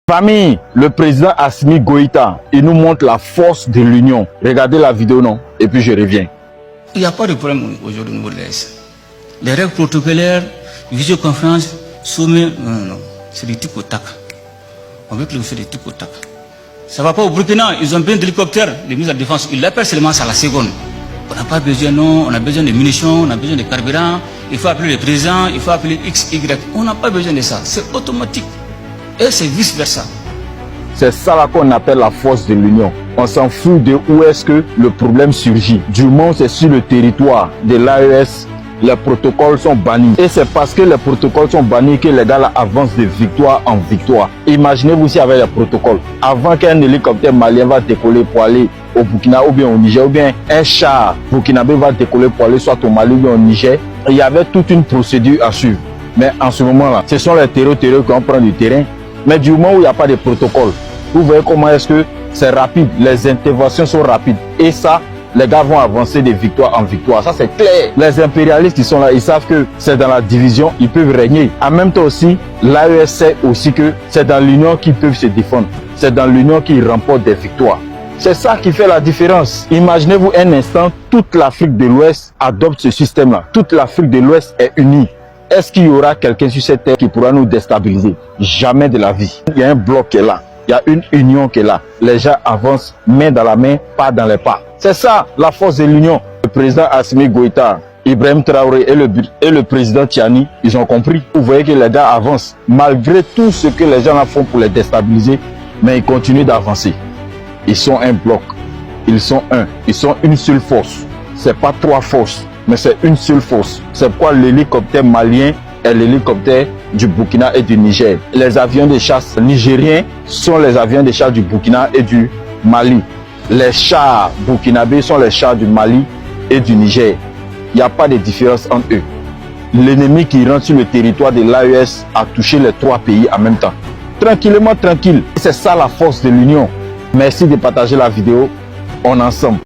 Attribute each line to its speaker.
Speaker 1: Famille, le président Assimi Goïta, il nous montre la force de l'union. Regardez la vidéo, non? Et puis je reviens.
Speaker 2: Il n'y a pas de problème aujourd'hui au niveau de l'AS. Les règles protocolaires, visioconférence, sommet, non. C'est du tic au tac. On veut que vous fassiez des tic au tac. Ça ne va pas au Burkina, ils ont besoin d'hélicoptères, de mise en défense. Ils l'appellent seulement ça à la seconde. On n'a pas besoin, non, on a besoin de munitions, on a besoin de carburant, il faut appeler le président, il faut appeler X, Y. On n'a pas besoin de ça, c'est automatique. Et c'est vice-versa.
Speaker 1: C'est ça là qu'on appelle la force de l'union. On s'en fout de où est-ce que le problème surgit. Du moment où c'est sur le territoire de l'AES, les protocoles sont bannis. Et c'est parce que les protocoles sont bannis que les gars là avancent de victoire en victoire. Imaginez-vous si avec les protocoles, avant qu'un hélicoptère malien va décoller pour aller au Burkina ou bien au Niger, ou bien un char burkinabé va décoller pour aller soit au Mali ou bien au Niger, il y avait toute une procédure à suivre. Mais en ce moment-là, ce sont les terroristes qui vont prendre du terrain. Mais du moment où il n'y a pas de protocole, vous voyez comment est-ce que c'est rapide, les interventions sont rapides. Et ça, les gars vont avancer de victoire en victoire. Ça, c'est clair. Les impérialistes qui sont là, ils savent que c'est dans la division, ils peuvent régner. En même temps aussi, l'AES sait aussi que c'est dans l'union qu'ils peuvent se défendre. C'est dans l'union qu'ils remportent des victoires. C'est ça qui fait la différence. Imaginez-vous un instant, toute l'Afrique de l'Ouest adopte ce système-là. Toute l'Afrique de l'Ouest est unie. Est-ce qu'il y aura quelqu'un sur cette terre qui pourra nous déstabiliser? Jamais de la vie. Il y a un bloc qui est là. Il y a une union qui est là. Les gens avancent main dans la main, pas dans les pas. C'est ça la force de l'union. Le président Assimi Goïta, Ibrahim Traoré et le président Tiani, ils ont compris. Vous voyez que les gars avancent. Malgré tout ce que les gens font pour les déstabiliser, mais ils continuent d'avancer. Ils sont un bloc. Ils sont un. Ils sont une seule force. C'est pas trois forces, mais c'est une seule force. C'est pourquoi l'hélicoptère malien est l'hélicoptère du Burkina et du Niger. Les avions de chasse nigériens sont les avions de chasse du Burkina et du Mali. Les chars burkinabés sont les chars du Mali et du Niger. Il n'y a pas de différence entre eux. L'ennemi qui rentre sur le territoire de l'AES a touché les trois pays en même temps. Tranquillement, tranquille. C'est ça la force de l'union. Merci de partager la vidéo. On est ensemble.